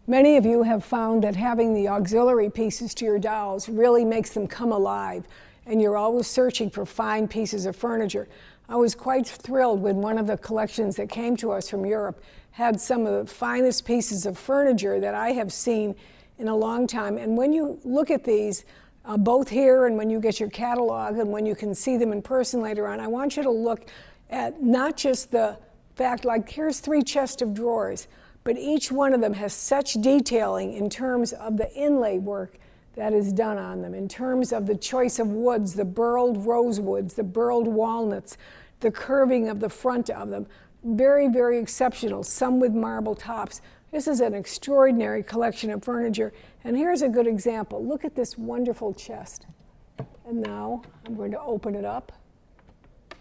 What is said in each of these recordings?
Many of you have found that having the auxiliary pieces to your dolls really makes them come alive, and you're always searching for fine pieces of furniture. I was quite thrilled when one of the collections that came to us from Europe had some of the finest pieces of furniture that I have seen in a long time. And when you look at these, both here and when you get your catalog and when you can see them in person later on, I want you to look at not just the fact, like here's 3 chests of drawers, but each one of them has such detailing in terms of the inlay work that is done on them, in terms of the choice of woods, the burled rosewoods, the burled walnuts, the curving of the front of them. Very, very exceptional, some with marble tops. This is an extraordinary collection of furniture. And here's a good example. Look at this wonderful chest. And now I'm going to open it up,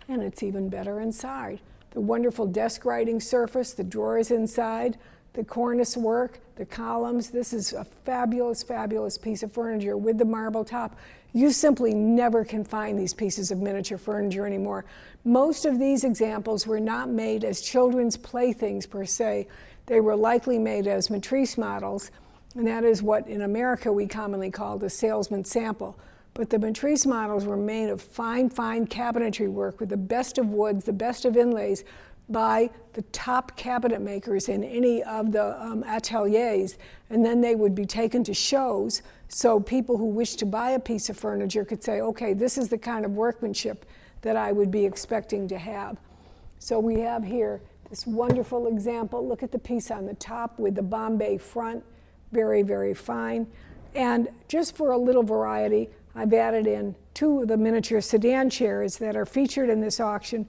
and it's even better inside. The wonderful desk writing surface, the drawers inside, the cornice work, the columns. This is a fabulous, fabulous piece of furniture with the marble top. You simply never can find these pieces of miniature furniture anymore. Most of these examples were not made as children's playthings per se. They were likely made as matrice models, and that is what in America we commonly call the salesman sample. But the matrice models were made of fine, fine cabinetry work with the best of woods, the best of inlays by the top cabinet makers in any of the ateliers. And then they would be taken to shows so people who wished to buy a piece of furniture could say, okay, this is the kind of workmanship that I would be expecting to have. So we have here this wonderful example. Look at the piece on the top with the Bombay front, very, very fine. And just for a little variety, I've added in 2 of the miniature sedan chairs that are featured in this auction.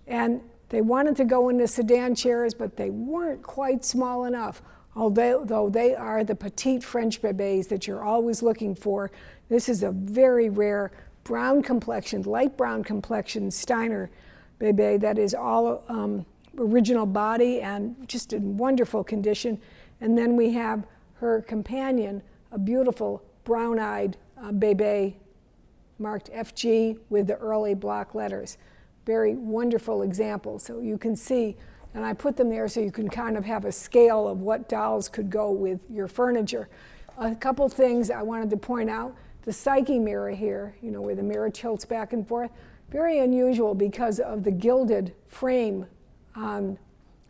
And they wanted to go into sedan chairs, but they weren't quite small enough, although they are the petite French bébés that you're always looking for. This is a very rare brown complexion, light brown complexion Steiner bébé that is all original body and just in wonderful condition. And then we have her companion, a beautiful brown-eyed bébé marked FG with the early block letters. Very wonderful example. So you can see, and I put them there so you can kind of have a scale of what dolls could go with your furniture. A couple things I wanted to point out. The Psyche mirror here, you know, where the mirror tilts back and forth, very unusual because of the gilded frame on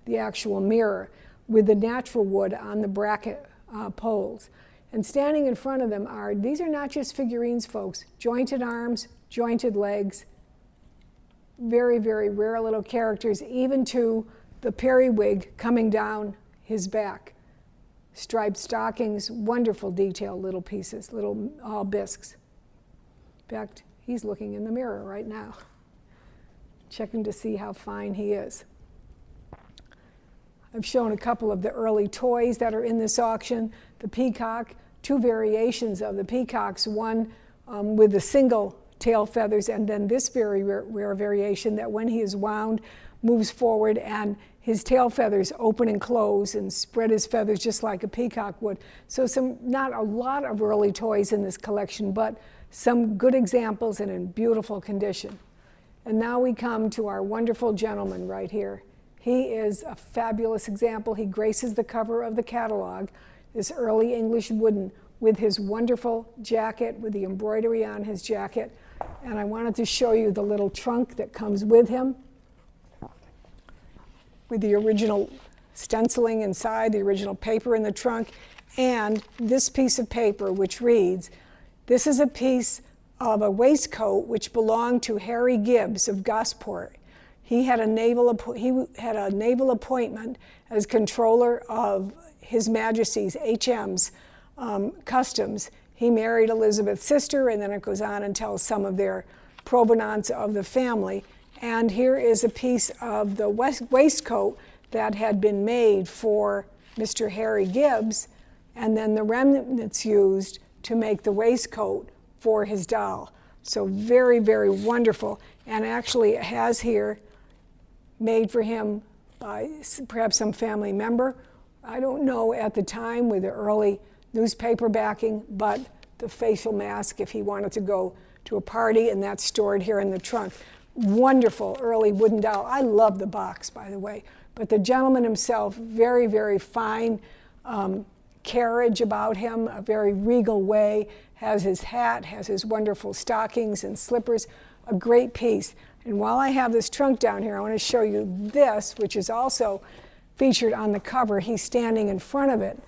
the actual mirror with the natural wood on the bracket poles. And standing in front of them are, these are not just figurines, folks, jointed arms, jointed legs, very, very rare little characters, even to the periwig coming down his back. Striped stockings, wonderful detail, little pieces, little all bisques. In fact, he's looking in the mirror right now, checking to see how fine he is. I've shown a couple of the early toys that are in this auction. The peacock, 2 variations of the peacocks, one with the single tail feathers, and then this very rare variation that when he is wound, moves forward and his tail feathers open and close and spread his feathers just like a peacock would. So not a lot of early toys in this collection, but some good examples and in beautiful condition. And now we come to our wonderful gentleman right here. He is a fabulous example. He graces the cover of the catalog, this early English wooden, with his wonderful jacket, with the embroidery on his jacket. And I wanted to show you the little trunk that comes with him, with the original stenciling inside, the original paper in the trunk, and this piece of paper which reads, this is a piece of a waistcoat which belonged to Harry Gibbs of Gosport. He had a naval appointment as controller of His Majesty's HM's customs. He married Elizabeth's sister, and then it goes on and tells some of their provenance of the family. And here is a piece of the waistcoat that had been made for Mr. Harry Gibbs, and then the remnants used to make the waistcoat for his doll. So very, very wonderful. And actually it has here, made for him by perhaps some family member. I don't know at the time with the early newspaper backing, but the facial mask if he wanted to go to a party, and that's stored here in the trunk. Wonderful early wooden doll. I love the box, by the way. But the gentleman himself, very, very fine carriage about him, a very regal way, has his hat, has his wonderful stockings and slippers, a great piece. And while I have this trunk down here, I want to show you this, which is also featured on the cover. He's standing in front of it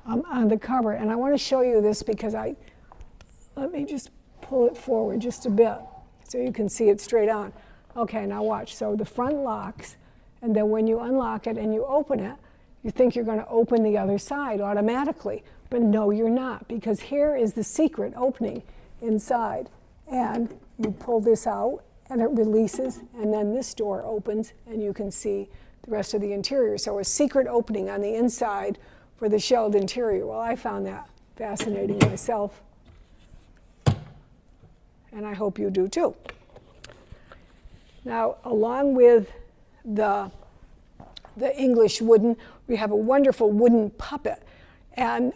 on the cover. And I want to show you this because let me just pull it forward just a bit so you can see it straight on. Okay, now watch. So the front locks, and then when you unlock it and you open it, you think you're going to open the other side automatically. But no, you're not, because here is the secret opening inside. And you pull this out, and it releases, and then this door opens, and you can see the rest of the interior. So a secret opening on the inside for the shelled interior. Well, I found that fascinating myself, and I hope you do too. Now, along with the English wooden, we have a wonderful wooden puppet. And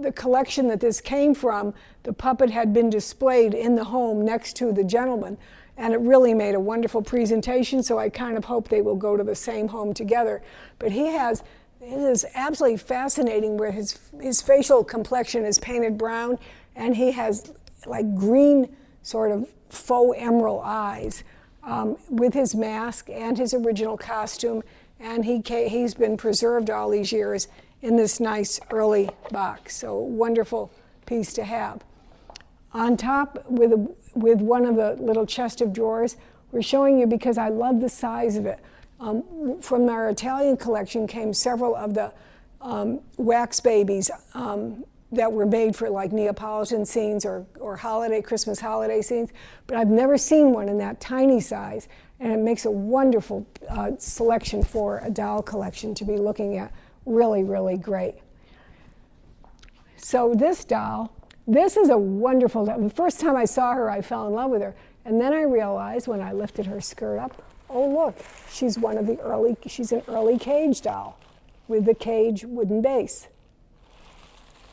the collection that this came from, the puppet had been displayed in the home next to the gentleman, and it really made a wonderful presentation, so I kind of hope they will go to the same home together. But it is absolutely fascinating where his facial complexion is painted brown, and he has like green sort of faux emerald eyes with his mask and his original costume, and he's been preserved all these years in this nice early box. So wonderful piece to have. On top, with one of the little chest of drawers, we're showing you because I love the size of it. From our Italian collection came several of the wax babies that were made for like Neapolitan scenes or Christmas holiday scenes, but I've never seen one in that tiny size, and it makes a wonderful selection for a doll collection to be looking at. Really, really great. So this doll, this is a wonderful doll. The first time I saw her, I fell in love with her, and then I realized when I lifted her skirt up, oh look, she's an early cage doll with the cage wooden base.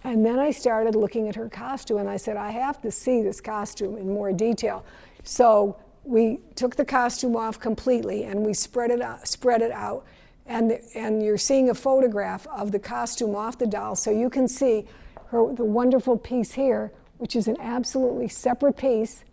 And then I started looking at her costume, and I said, I have to see this costume in more detail. So we took the costume off completely, and we spread it out, and you're seeing a photograph of the costume off the doll, so you can see the wonderful piece here, which is an absolutely separate piece.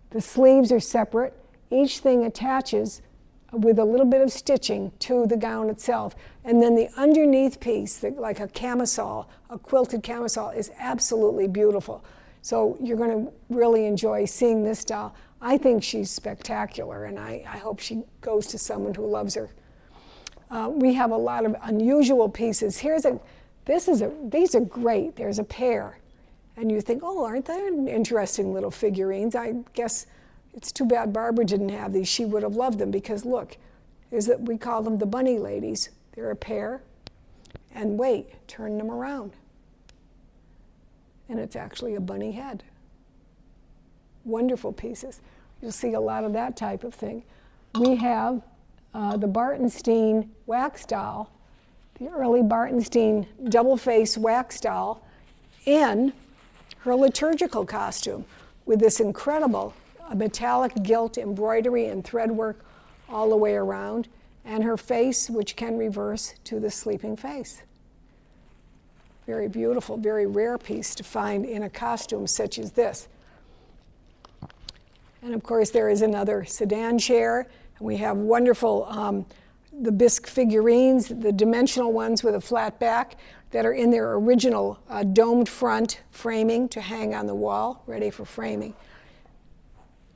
The sleeves are separate. Each thing attaches with a little bit of stitching to the gown itself. And then the underneath piece, like a camisole, a quilted camisole, is absolutely beautiful. So you're going to really enjoy seeing this doll. I think she's spectacular, and I hope she goes to someone who loves her. We have a lot of unusual pieces. These are great. There's a pair. And you think, oh, aren't they interesting little figurines? I guess it's too bad Barbara didn't have these. She would have loved them because look, we call them the bunny ladies. They're a pair. And wait, turn them around. And it's actually a bunny head. Wonderful pieces. You'll see a lot of that type of thing. We have the Bartenstein wax doll, the early Bartenstein double-face wax doll, in her liturgical costume with this incredible metallic gilt embroidery and thread work all the way around, and her face, which can reverse to the sleeping face. Very beautiful, very rare piece to find in a costume such as this. And of course, there is another sedan chair. And we have wonderful, the bisque figurines, the dimensional ones with a flat back that are in their original domed front framing to hang on the wall, ready for framing.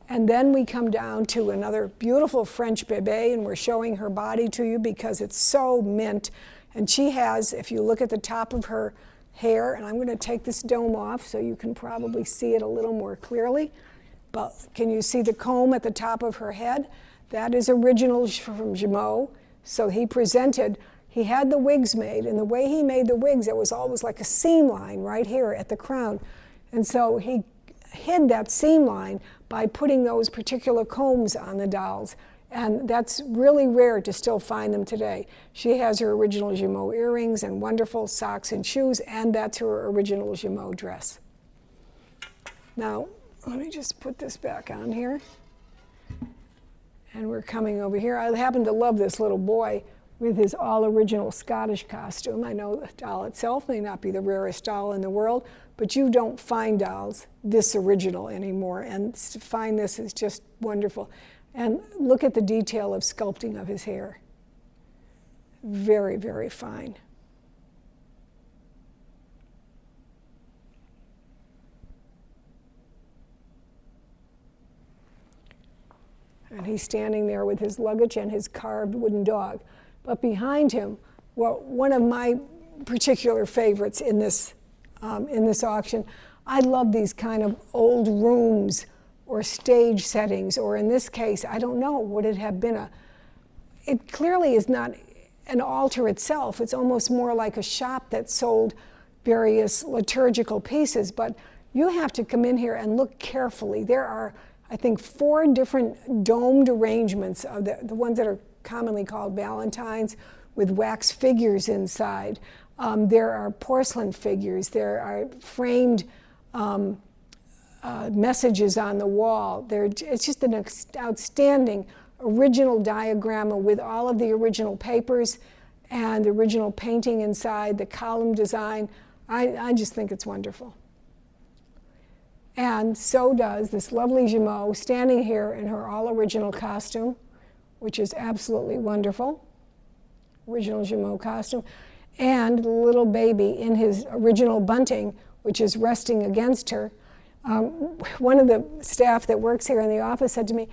And then we come down to another beautiful French bébé, and we're showing her body to you because it's so mint. And she has, if you look at the top of her hair, and I'm going to take this dome off so you can probably see it a little more clearly, but can you see the comb at the top of her head? That is original from Gimot. So he had the wigs made, and the way he made the wigs, it was always like a seam line right here at the crown. And so he hid that seam line by putting those particular combs on the dolls. And that's really rare to still find them today. She has her original Gimot earrings and wonderful socks and shoes, and that's her original Gimot dress. Now, let me just put this back on here. And we're coming over here. I happen to love this little boy with his all-original Scottish costume. I know the doll itself may not be the rarest doll in the world, but you don't find dolls this original anymore, and to find this is just wonderful. And look at the detail of sculpting of his hair. Very, very fine. And he's standing there with his luggage and his carved wooden dog. But behind him, well, one of my particular favorites in this auction, I love these kind of old rooms or stage settings, or in this case, I don't know, would it have been it clearly is not an altar itself. It's almost more like a shop that sold various liturgical pieces, but you have to come in here and look carefully. There are, I think, 4 different domed arrangements of the ones that are commonly called Valentines, with wax figures inside. There are porcelain figures. There are framed messages on the wall. It's just an outstanding original diagram with all of the original papers and the original painting inside, the column design. I just think it's wonderful. And so does this lovely Jumeau standing here in her all-original costume, which is absolutely wonderful. Original Jumeau costume. And the little baby in his original bunting, which is resting against her. One of the staff that works here in the office said to me,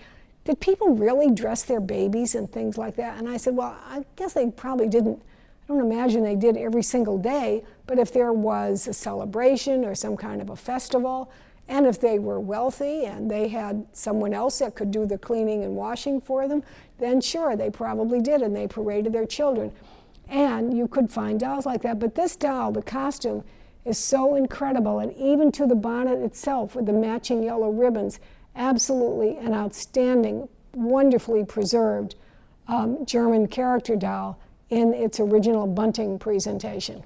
did people really dress their babies and things like that? And I said, well, I guess they probably didn't. I don't imagine they did every single day, but if there was a celebration or some kind of a festival, and if they were wealthy and they had someone else that could do the cleaning and washing for them, then sure, they probably did, and they paraded their children. And you could find dolls like that, but this doll, the costume, is so incredible, and even to the bonnet itself with the matching yellow ribbons, absolutely an outstanding, wonderfully preserved German character doll in its original bunting presentation.